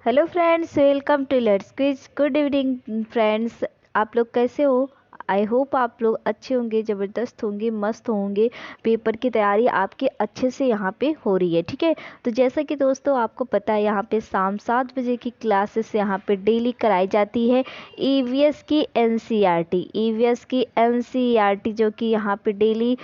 Hello friends, welcome to let's quiz. Good evening friends, आप लोग कैसे हो? आई होप आप लोग अच्छे होंगे, ज़बरदस्त होंगे, मस्त होंगे। पेपर की तैयारी आपके अच्छे से यहाँ पे हो रही है, ठीक है। तो जैसा कि दोस्तों आपको पता है, यहाँ पे शाम 7 बजे की क्लासेस यहाँ पे डेली कराई जाती है। ईवीएस की एनसीईआरटी जो कि यहाँ पे डेली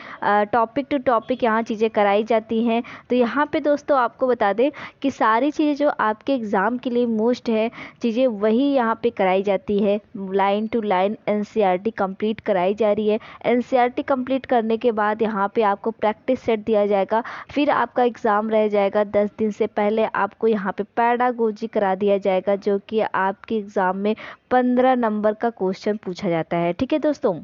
टॉपिक टू टॉपिक यहाँ चीज़ें कराई जाती हैं। तो यहाँ पे दोस्तों आपको बता दें कि सारी चीज़ें जो आपके एग्ज़ाम के लिए मोस्ट है चीज़ें वही यहाँ पे कराई जाती है। Line to line NCERT complete कराई जा रही है। एनसीईआरटी कंप्लीट करने के बाद यहाँ पे आपको प्रैक्टिस सेट दिया जाएगा। फिर आपका एग्ज़ाम रह जाएगा 10 दिन से पहले आपको यहाँ पे पैडागोजी करा दिया जाएगा, जो कि आपके एग्ज़ाम में 15 नंबर का क्वेश्चन पूछा जाता है, ठीक है दोस्तों।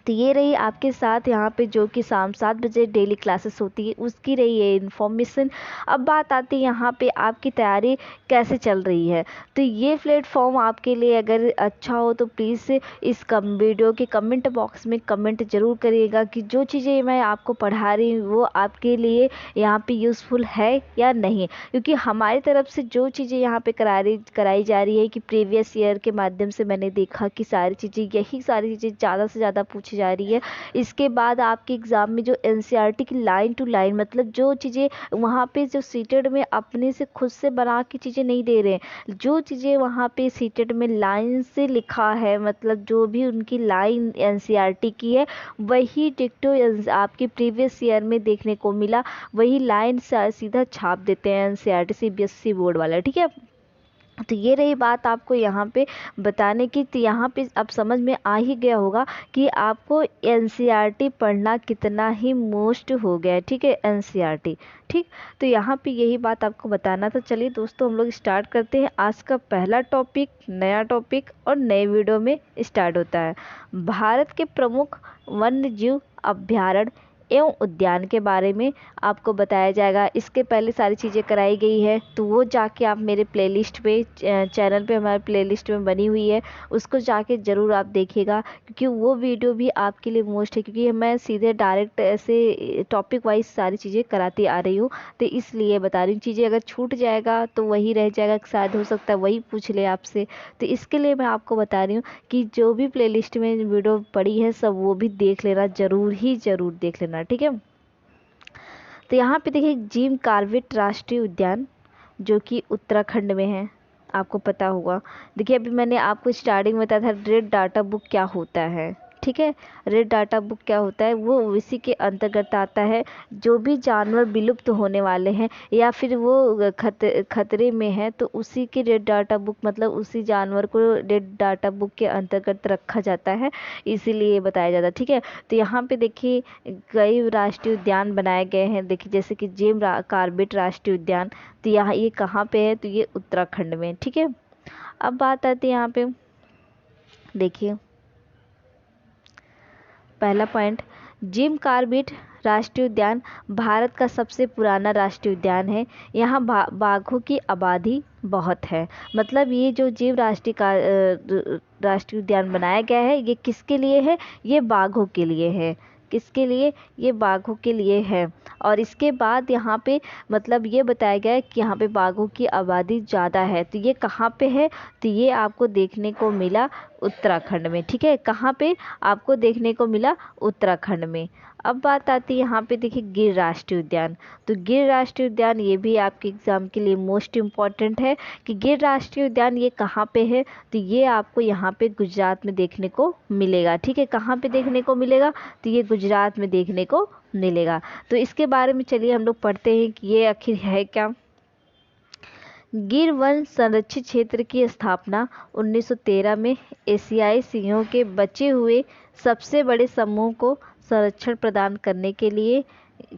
तो ये रही आपके साथ यहाँ पे जो कि शाम 7 बजे डेली क्लासेस होती है, उसकी रही है इन्फॉर्मेशन। अब बात आती है यहाँ पे आपकी तैयारी कैसे चल रही है। तो ये प्लेटफॉर्म आपके लिए अगर अच्छा हो तो प्लीज़ इस वीडियो के कमेंट बॉक्स में कमेंट ज़रूर करिएगा कि जो चीज़ें मैं आपको पढ़ा रही हूँ वो आपके लिए यहाँ पे यूज़फुल है या नहीं। क्योंकि हमारी तरफ से जो चीज़ें यहाँ पे कराई जा रही है कि प्रीवियस ईयर के माध्यम से मैंने देखा कि सारी चीज़ें ज़्यादा से ज़्यादा पूछी जा रही है। इसके बाद आपके एग्ज़ाम में जो एनसीईआरटी की लाइन टू लाइन मतलब जो चीज़ें वहाँ पे जो सीटेड में अपने से खुद से बना के चीज़ें नहीं दे रहे हैं, जो चीज़ें वहाँ पे सीटेड में लाइन से लिखा है, मतलब जो भी उनकी लाइन एनसीईआरटी की है वही डिक्टो आपके प्रीवियस ईयर में देखने को मिला, वही लाइन सीधा छाप देते हैं एनसीईआरटी सीबीएसई बोर्ड वाला, ठीक है। तो ये रही बात आपको यहाँ पे बताने की। तो यहाँ पे अब समझ में आ ही गया होगा कि आपको एनसीईआरटी पढ़ना कितना ही मोस्ट हो गया है, ठीक है, एनसीईआरटी, ठीक। तो यहाँ पे यही बात आपको बताना था। चलिए दोस्तों हम लोग स्टार्ट करते हैं। आज का पहला टॉपिक नया टॉपिक और नए वीडियो में स्टार्ट होता है। भारत के प्रमुख वन्य जीव अभ्यारण्य एवं उद्यान के बारे में आपको बताया जाएगा। इसके पहले सारी चीज़ें कराई गई है, तो वो जाके आप मेरे प्लेलिस्ट पे चैनल पे हमारे प्लेलिस्ट में बनी हुई है, उसको जाके ज़रूर आप देखिएगा, क्योंकि वो वीडियो भी आपके लिए मोस्ट है। क्योंकि मैं सीधे डायरेक्ट ऐसे टॉपिक वाइज सारी चीज़ें कराती आ रही हूँ, तो इसलिए बता रही हूँ। चीज़ें अगर छूट जाएगा तो वही रह जाएगा, शायद हो सकता है वही पूछ ले आपसे। तो इसके लिए मैं आपको बता रही हूँ कि जो भी प्लेलिस्ट में वीडियो पड़ी है सब वो भी देख लेना, ज़रूर देख लेना, ठीक है। तो यहाँ पे देखिए जिम कॉर्बेट राष्ट्रीय उद्यान जो कि उत्तराखंड में है, आपको पता होगा। देखिए अभी मैंने आपको स्टार्टिंग में बताया था रेड डाटा बुक क्या होता है, ठीक है। रेड डाटा बुक क्या होता है, वो इसी के अंतर्गत आता है। जो भी जानवर विलुप्त होने वाले हैं या फिर वो खतरे में है, तो उसी के रेड डाटा बुक मतलब उसी जानवर को रेड डाटा बुक के अंतर्गत रखा जाता है, इसीलिए बताया जाता है, ठीक है। तो यहाँ पे देखिए कई राष्ट्रीय उद्यान बनाए गए हैं। देखिए जैसे कि जिम कॉर्बेट राष्ट्रीय उद्यान, तो यहाँ ये कहाँ पे है, तो ये उत्तराखंड में, ठीक है। अब बात आती है यहाँ पे, देखिए पहला पॉइंट, जिम कॉर्बेट राष्ट्रीय उद्यान भारत का सबसे पुराना राष्ट्रीय उद्यान है। यहाँ बाघों की आबादी बहुत है। मतलब ये जो जीव राष्ट्रीय उद्यान बनाया गया है, ये किसके लिए है, ये बाघों के लिए है। किसके लिए, ये बाघों के लिए है। और इसके बाद यहाँ पे मतलब ये बताया गया है कि यहाँ पे बाघों की आबादी ज़्यादा है। तो ये कहाँ पे है, तो ये आपको देखने को मिला उत्तराखंड में, ठीक है। कहाँ पे आपको देखने को मिला, उत्तराखंड में। अब बात आती है यहाँ पे देखिए गिर राष्ट्रीय उद्यान। तो गिर राष्ट्रीय उद्यान ये भी आपके एग्जाम के लिए मोस्ट इम्पॉर्टेंट है कि गिर राष्ट्रीय उद्यान ये कहाँ पे है, तो ये आपको यहाँ पे गुजरात में देखने को मिलेगा, ठीक है। कहाँ पे देखने को मिलेगा, तो ये गुजरात में देखने को मिलेगा। तो इसके बारे में चलिए हम लोग पढ़ते हैं कि ये आखिर है क्या। गिर वन संरक्षित क्षेत्र की स्थापना 1913 में एशियाई सिंहों के बचे हुए सबसे बड़े समूह को संरक्षण प्रदान करने के लिए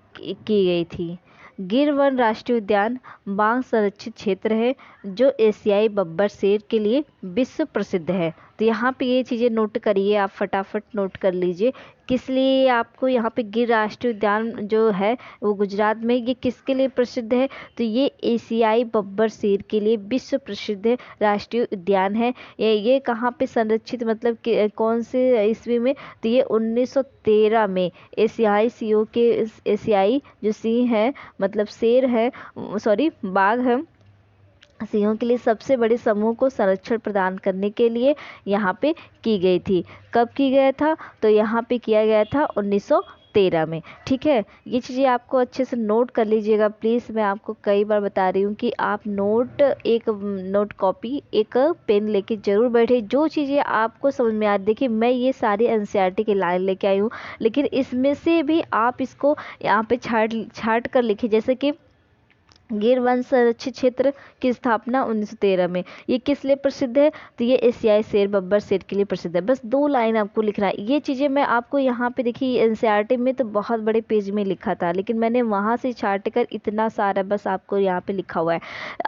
की गई थी। गिर वन राष्ट्रीय उद्यान बाघ संरक्षित क्षेत्र है जो एशियाई बब्बर शेर के लिए विश्व प्रसिद्ध है। तो यहाँ पे ये चीज़ें नोट करिए, आप फटाफट नोट कर लीजिए किस लिए आपको यहाँ पे गिर राष्ट्रीय उद्यान जो है वो गुजरात में, ये किसके लिए प्रसिद्ध है, तो ये एशियाई बब्बर शेर के लिए विश्व प्रसिद्ध राष्ट्रीय उद्यान है। ये कहाँ पे संरक्षित मतलब कौन से ईस्वी में, तो ये 1913 में एशियाई सिंहों के, एशियाई जो सिंह है मतलब शेर है, सॉरी बाघ है, सिंहों के लिए सबसे बड़े समूह को संरक्षण प्रदान करने के लिए यहाँ पे की गई थी। कब की गया था? तो यहाँ पे किया गया था 1913 में। ठीक है, ये चीज़ें आपको अच्छे से नोट कर लीजिएगा प्लीज़। मैं आपको कई बार बता रही हूँ कि आप एक नोट कॉपी एक पेन लेके ज़रूर बैठे। जो चीज़ें आपको समझ में आ रही, देखिए मैं ये सारी एनसीईआरटी की लाइन लेके आई हूँ, लेकिन इसमें से भी आप इसको यहाँ पे छाट कर लिखिए। जैसे कि गिर वन संरक्षित क्षेत्र की स्थापना 1913 में। ये किस लिए प्रसिद्ध है? तो ये एशियाई शेर बब्बर शेर के लिए प्रसिद्ध है। बस 2 लाइन आपको लिखना है। ये चीज़ें मैं आपको यहाँ पे देखिए एनसीईआरटी में तो बहुत बड़े पेज में लिखा था, लेकिन मैंने वहाँ से छाट कर इतना सारा बस आपको यहाँ पे लिखा हुआ है।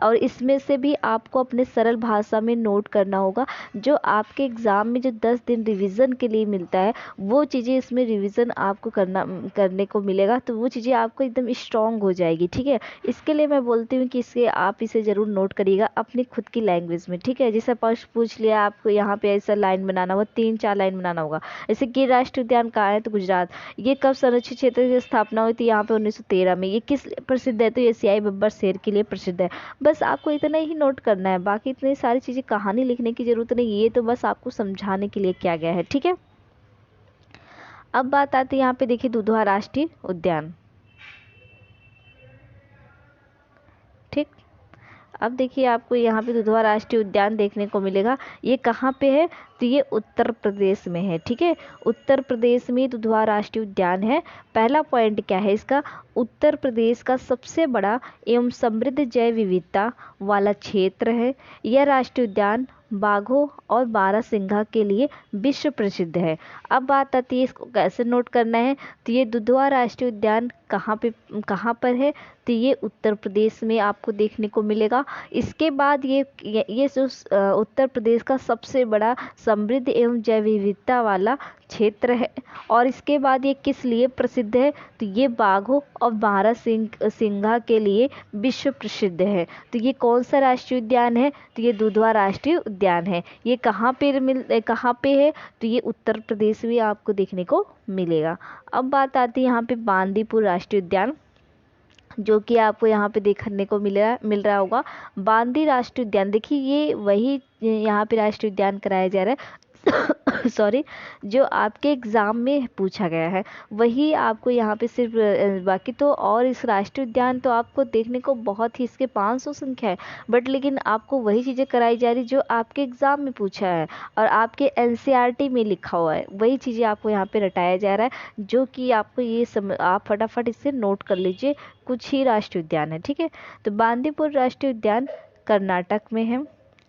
और इसमें से भी आपको अपने सरल भाषा में नोट करना होगा। जो आपके एग्ज़ाम में जो 10 दिन रिविज़न के लिए मिलता है, वो चीज़ें इसमें रिविज़न आपको करने को मिलेगा, तो वो चीज़ें आपको एकदम स्ट्रॉन्ग हो जाएगी। ठीक है, इसके लिए मैं बोलती हूँ कि आप इसे ज़रूर नोट करिएगा अपनी खुद की लैंग्वेज में। ठीक है, जैसे प्रश्न पूछ लिया आपको यहाँ पे ऐसा लाइन बनाना होगा, 3-4 लाइन बनाना होगा। जैसे गिर राष्ट्रीय उद्यान कहाँ है? तो गुजरात। ये कब संरक्षित क्षेत्र की स्थापना हुई थी? यहाँ पे 1913 में। ये किस लिए प्रसिद्ध है? तो एशियाई बब्बर शेर के लिए प्रसिद्ध है। बस आपको इतना ही नोट करना है, बाकी इतनी सारी चीज़ें कहानी लिखने की ज़रूरत नहीं, ये तो बस आपको समझाने के लिए किया गया है। ठीक है, अब बात आती है यहाँ पे देखिए दुधवा राष्ट्रीय उद्यान। ठीक, अब देखिए आपको यहाँ पे दुधवा राष्ट्रीय उद्यान देखने को मिलेगा। ये कहाँ पे है? तो ये उत्तर प्रदेश में है। ठीक है, उत्तर प्रदेश में दुधवा राष्ट्रीय उद्यान है। पहला पॉइंट क्या है इसका? उत्तर प्रदेश का सबसे बड़ा एवं समृद्ध जैव विविधता वाला क्षेत्र है। यह राष्ट्रीय उद्यान बाघों और बारहसिंघा के लिए विश्व प्रसिद्ध है। अब बात आती है इसको कैसे नोट करना है। तो ये दुधवा राष्ट्रीय उद्यान कहाँ पर है? तो ये उत्तर प्रदेश में आपको देखने को मिलेगा। इसके बाद ये जो उत्तर प्रदेश का सबसे बड़ा समृद्ध एवं जैव विविधता वाला क्षेत्र है। और इसके बाद ये किस लिए प्रसिद्ध है? तो ये बाघों और बारहसिंघा के लिए विश्व प्रसिद्ध है। तो ये कौन सा राष्ट्रीय उद्यान है? तो ये दुधवा राष्ट्रीय उद्यान है। ये कहाँ पे है? तो ये उत्तर प्रदेश में आपको देखने को मिलेगा। अब बात आती है यहाँ पे बांदीपुर राष्ट्रीय उद्यान, जो कि आपको यहाँ पे देखने को मिल रहा होगा। बांदी राष्ट्रीय उद्यान, देखिए ये वही यहाँ पे राष्ट्रीय उद्यान कराया जा रहा है सॉरी, जो आपके एग्ज़ाम में पूछा गया है वही आपको यहाँ पे सिर्फ बाकी तो और इस राष्ट्रीय उद्यान तो आपको देखने को बहुत ही, इसके 500 संख्या है, बट लेकिन आपको वही चीज़ें कराई जा रही जो आपके एग्ज़ाम में पूछा है और आपके एनसीईआरटी में लिखा हुआ है, वही चीज़ें आपको यहाँ पे रटाया जा रहा है, जो कि आपको आप फटाफट इससे नोट कर लीजिए। कुछ ही राष्ट्रीय उद्यान है। ठीक है, तो बांदीपुर राष्ट्रीय उद्यान कर्नाटक में है।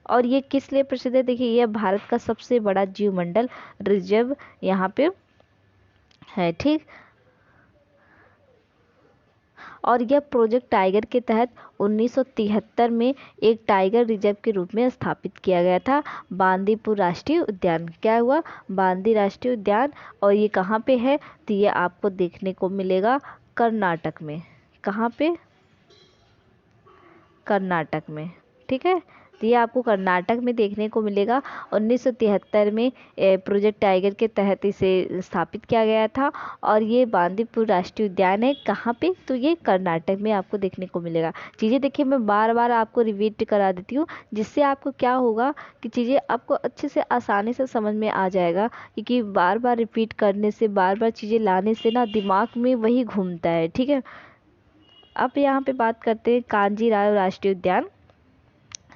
और ये किस लिए प्रसिद्ध है? देखिए यह भारत का सबसे बड़ा जीवमंडल रिजर्व यहाँ पे है। ठीक, और यह प्रोजेक्ट टाइगर के तहत 1973 में एक टाइगर रिजर्व के रूप में स्थापित किया गया था। बांदीपुर राष्ट्रीय उद्यान क्या हुआ? बांदी राष्ट्रीय उद्यान। और ये कहाँ पे है? तो ये आपको देखने को मिलेगा कर्नाटक में। कहाँ पे? कर्नाटक में। ठीक है, तो ये आपको कर्नाटक में देखने को मिलेगा। 1973 में प्रोजेक्ट टाइगर के तहत इसे स्थापित किया गया था। और ये बांदीपुर राष्ट्रीय उद्यान है। कहाँ पे? तो ये कर्नाटक में आपको देखने को मिलेगा। चीज़ें देखिए मैं बार बार आपको रिपीट करा देती हूँ, जिससे आपको क्या होगा कि चीज़ें आपको अच्छे से आसानी से समझ में आ जाएगा, क्योंकि बार बार रिपीट करने से, बार बार चीज़ें लाने से ना दिमाग में वही घूमता है। ठीक है, अब यहाँ पे बात करते हैं कांजीराव राष्ट्रीय उद्यान,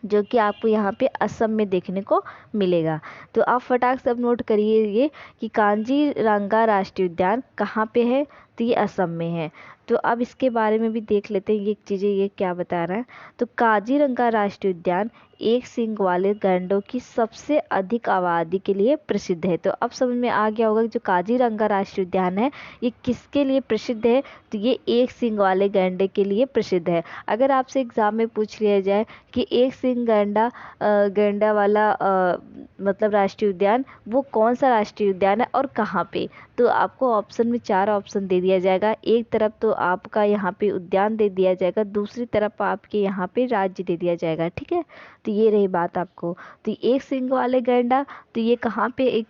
जो कि आपको यहाँ पे असम में देखने को मिलेगा। तो आप फटाक से अब नोट करिए ये कि कांजीरंगा राष्ट्रीय उद्यान कहाँ पे है? तो ये असम में है। तो अब इसके बारे में भी देख लेते हैं ये चीज़ें ये क्या बता रहा है। तो काजीरंगा राष्ट्रीय उद्यान एक सींग वाले गैंडों की सबसे अधिक आबादी के लिए प्रसिद्ध है। तो अब समझ में आ गया होगा कि जो काजीरंगा राष्ट्रीय उद्यान है ये किसके लिए प्रसिद्ध है? तो ये एक सींग वाले गैंडे के लिए प्रसिद्ध है। अगर आपसे एग्ज़ाम में पूछ लिया जाए कि एक सींग गैंडा वाला मतलब राष्ट्रीय उद्यान वो कौन सा राष्ट्रीय उद्यान है और कहाँ पे, तो आपको ऑप्शन में 4 ऑप्शन दे दिया जाएगा। एक तरफ तो आपका यहाँ पे उद्यान दे दिया जाएगा, दूसरी तरफ आपके यहाँ पे राज्य दे दिया जाएगा। ठीक है, तो ये रही बात आपको। तो एक सींग वाले गैंडा, तो ये कहाँ पे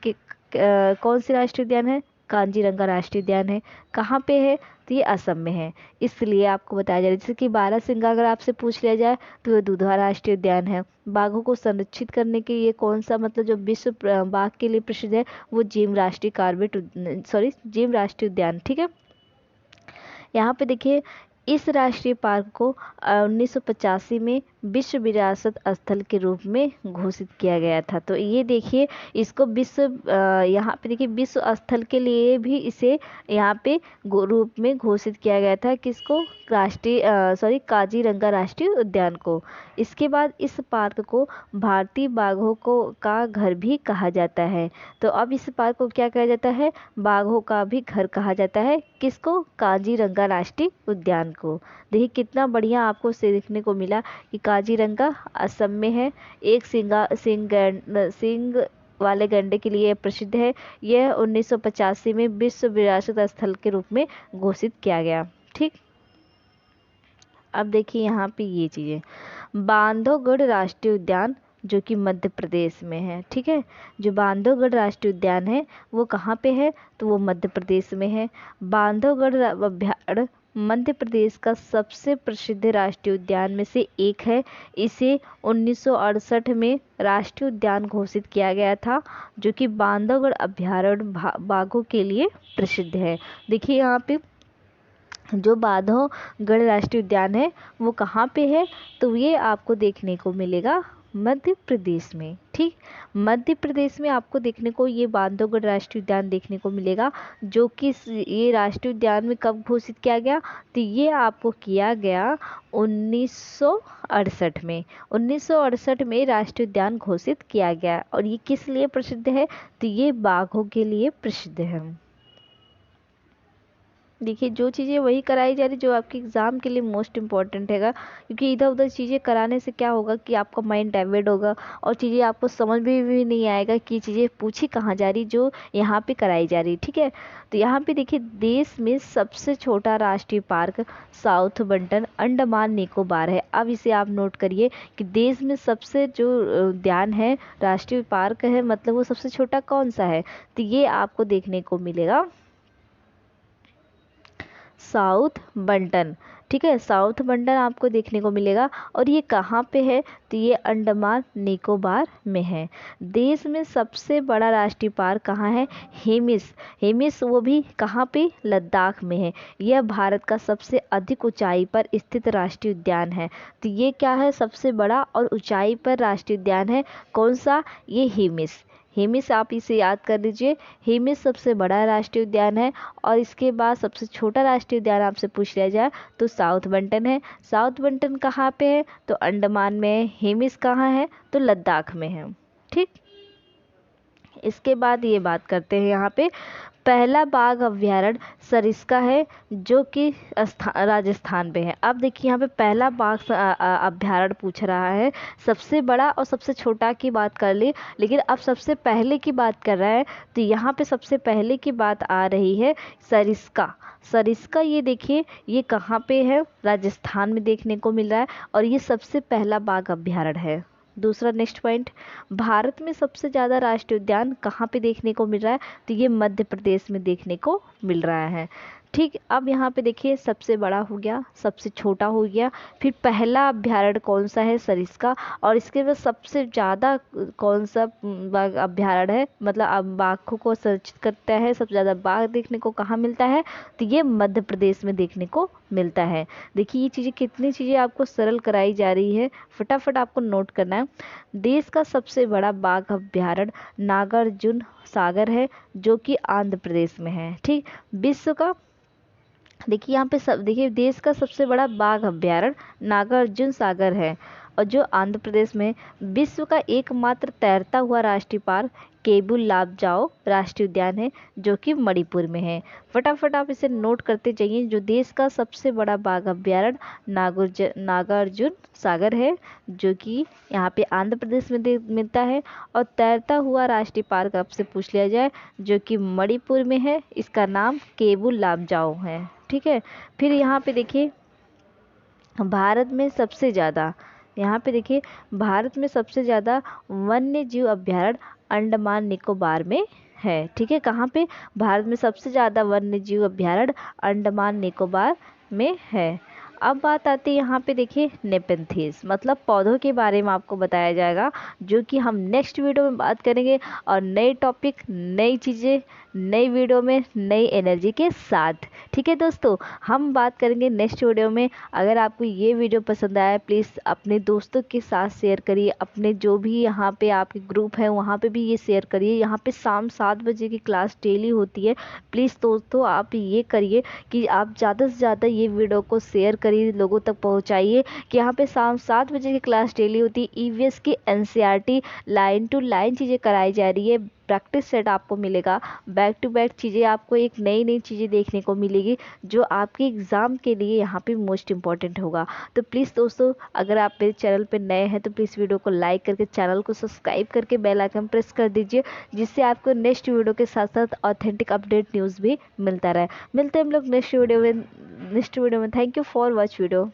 कौन सी राष्ट्रीय उद्यान है? काजीरंगा राष्ट्रीय उद्यान है। कहाँ पे है? तो ये असम में है। इसलिए आपको बताया जा रहा है, जैसे कि बारहसिंगा अगर आपसे पूछ लिया जाए तो ये दुधवा राष्ट्रीय उद्यान है। बाघों को संरक्षित करने के लिए कौन सा, मतलब जो विश्व बाघ के लिए प्रसिद्ध है, वो जिम राष्ट्रीय जिम राष्ट्रीय उद्यान, ठीक है। यहाँ पे देखिए, इस राष्ट्रीय पार्क को 1985 में विश्व विरासत स्थल के रूप में घोषित किया गया था। तो ये देखिए, इसको यहाँ पे देखिए विश्व स्थल के लिए भी इसे यहाँ पे रूप में घोषित किया गया था। किसको? काजीरंगा राष्ट्रीय उद्यान को। इसके बाद इस पार्क को भारतीय बाघों को का घर भी कहा जाता है। तो अब इस पार्क को क्या कहा जाता है? बाघों का भी घर कहा जाता है। किसको? काजीरंगा राष्ट्रीय उद्यान को। देखिए कितना बढ़िया आपको से देखने को मिला कि काजीरंगा असम में है। एक सिंग वाले गैंडे के लिए प्रसिद्ध है। यह 1985 में विश्व विरासत स्थल के रूप में घोषित किया गया, ठीक। अब देखिए यहाँ पे ये चीज़ें, बांधवगढ़ राष्ट्रीय उद्यान जो कि मध्य प्रदेश में है, ठीक है। जो बांधवगढ़ राष्ट्रीय उद्यान है वो कहाँ पे है? तो वो मध्य प्रदेश में है। बांधवगढ़ अभ्यारण्य मध्य प्रदेश का सबसे प्रसिद्ध राष्ट्रीय उद्यान में से एक है। इसे 1968 में राष्ट्रीय उद्यान घोषित किया गया था, जो कि बांधवगढ़ अभ्यारण्य बाघों के लिए प्रसिद्ध है। देखिए यहाँ पे जो बांधवगढ़ राष्ट्रीय उद्यान है वो कहाँ पे है? तो ये आपको देखने को मिलेगा मध्य प्रदेश में, ठीक। मध्य प्रदेश में आपको देखने को ये बांधवगढ़ राष्ट्रीय उद्यान देखने को मिलेगा, जो कि ये राष्ट्रीय उद्यान में कब घोषित किया गया? तो ये आपको किया गया 1968 में। 1968 में राष्ट्रीय उद्यान घोषित किया गया। और ये किस लिए प्रसिद्ध है? तो ये बाघों के लिए प्रसिद्ध है। देखिए जो चीज़ें वही कराई जा रही जो आपके एग्ज़ाम के लिए मोस्ट इम्पॉर्टेंट हैगा, क्योंकि इधर उधर चीज़ें कराने से क्या होगा कि आपका माइंड डाइवर्ट होगा और चीज़ें आपको समझ में भी नहीं आएगा कि चीज़ें पूछी कहाँ जा रही जो यहाँ पे कराई जा रही, ठीक है। तो यहाँ पे देखिए, देश में सबसे छोटा राष्ट्रीय पार्क साउथ बंटन अंडमान निकोबार है। अब इसे आप नोट करिए कि देश में सबसे जो उद्यान है, राष्ट्रीय पार्क है, मतलब वो सबसे छोटा कौन सा है? तो ये आपको देखने को मिलेगा साउथ बंटन, ठीक है। साउथ बंटन आपको देखने को मिलेगा। और ये कहाँ पे है? तो ये अंडमान निकोबार में है। देश में सबसे बड़ा राष्ट्रीय पार्क कहाँ है? हेमिस वो भी कहाँ पे? लद्दाख में है। यह भारत का सबसे अधिक ऊंचाई पर स्थित राष्ट्रीय उद्यान है। तो ये क्या है? सबसे बड़ा और ऊंचाई पर राष्ट्रीय उद्यान है। कौन सा? ये हेमिस आप इसे याद कर लीजिए। हेमिस सबसे बड़ा राष्ट्रीय उद्यान है। और इसके बाद सबसे छोटा राष्ट्रीय उद्यान आपसे पूछ लिया जाए तो साउथ बंटन है। साउथ बंटन कहाँ पे है? तो अंडमान में है। हेमिस कहाँ है? तो लद्दाख में है, ठीक। इसके बाद ये बात करते हैं, यहाँ पे पहला बाघ अभ्यारण्य सरिस्का है, जो कि राजस्थान पे है। अब देखिए यहाँ पे पहला बाघ अभ्यारण्य पूछ रहा है। सबसे बड़ा और सबसे छोटा की बात कर ली, लेकिन अब सबसे पहले की बात कर रहा है। तो यहाँ पे सबसे पहले की बात आ रही है सरिस्का। ये देखिए ये कहाँ पे है? राजस्थान में देखने को मिल रहा है। और ये सबसे पहला बाघ अभ्यारण्य है। दूसरा नेक्स्ट पॉइंट, भारत में सबसे ज़्यादा राष्ट्रीय उद्यान कहाँ पे देखने को मिल रहा है? तो ये मध्य प्रदेश में देखने को मिल रहा है, ठीक। अब यहाँ पे देखिए, सबसे बड़ा हो गया, सबसे छोटा हो गया, फिर पहला अभ्यारण्य कौन सा है? सरिस्का। और इसके बाद सबसे ज़्यादा कौन सा बाघ अभ्यारण्य है, मतलब अब बाघों को संरक्षित करता है, सबसे ज़्यादा बाघ देखने को कहाँ मिलता है? तो ये मध्य प्रदेश में देखने को मिलता है। देखिए ये चीज़ें, कितनी चीज़ें आपको सरल कराई जा रही है, फटाफट आपको नोट करना है। देश का सबसे बड़ा बाघ अभ्यारण्य नागार्जुन सागर है, जो कि आंध्र प्रदेश में है, ठीक। विश्व का देखिए यहाँ पे सब देखिए, देश का सबसे बड़ा बाघ अभ्यारण्य नागार्जुन सागर है, और जो आंध्र प्रदेश में। विश्व का एकमात्र तैरता हुआ राष्ट्रीय पार्क केबुल लामजाओ राष्ट्रीय उद्यान है, जो कि मणिपुर में है। फटाफट आप इसे नोट करते जाइए। जो देश का सबसे बड़ा बाघ अभ्यारण्य नागार्जुन सागर है, जो कि यहाँ पे आंध्र प्रदेश में मिलता है। और तैरता हुआ राष्ट्रीय पार्क आपसे पूछ लिया जाए, जो कि मणिपुर में है, इसका नाम केबुल लामजाओ है, ठीक है। फिर यहाँ पे देखिए, भारत में सबसे ज़्यादा भारत में सबसे ज़्यादा वन्य जीव अभ्यारण्य अंडमान निकोबार में है। ठीक है, कहाँ पे? भारत में सबसे ज़्यादा वन्य जीव अभ्यारण्य अंडमान निकोबार में है। अब बात आती है यहाँ पे, देखिए नेपेंथीज मतलब पौधों के बारे में आपको बताया जाएगा, जो कि हम नेक्स्ट वीडियो में बात करेंगे, और नए टॉपिक, नई चीज़ें, नई वीडियो में नई एनर्जी के साथ। ठीक है दोस्तों, हम बात करेंगे नेक्स्ट वीडियो में। अगर आपको ये वीडियो पसंद आया, प्लीज़ अपने दोस्तों के साथ शेयर करिए, अपने जो भी यहाँ पे आपके ग्रुप है वहाँ पे भी ये शेयर करिए। यहाँ पे शाम 7 बजे की क्लास डेली होती है। प्लीज़ दोस्तों आप ये करिए कि आप ज़्यादा से ज़्यादा ये वीडियो को शेयर करिए, लोगों तक पहुँचाइए कि यहाँ पे शाम 7 बजे की क्लास डेली होती है। ईवीएस की एनसीईआरटी लाइन टू लाइन चीज़ें कराई जा रही है। प्रैक्टिस सेट आपको मिलेगा, बैक टू बैक चीज़ें, आपको एक नई नई चीज़ें देखने को मिलेगी, जो आपके एग्ज़ाम के लिए यहाँ पे मोस्ट इम्पॉर्टेंट होगा। तो प्लीज़ दोस्तों, अगर आप मेरे चैनल पे नए हैं तो प्लीज़ वीडियो को लाइक करके, चैनल को सब्सक्राइब करके बेल आइकन प्रेस कर दीजिए, जिससे आपको नेक्स्ट वीडियो के साथ साथ ऑथेंटिक अपडेट न्यूज़ भी मिलता रहे। मिलते हैं हम लोग नेक्स्ट वीडियो में। Thank you for watch video.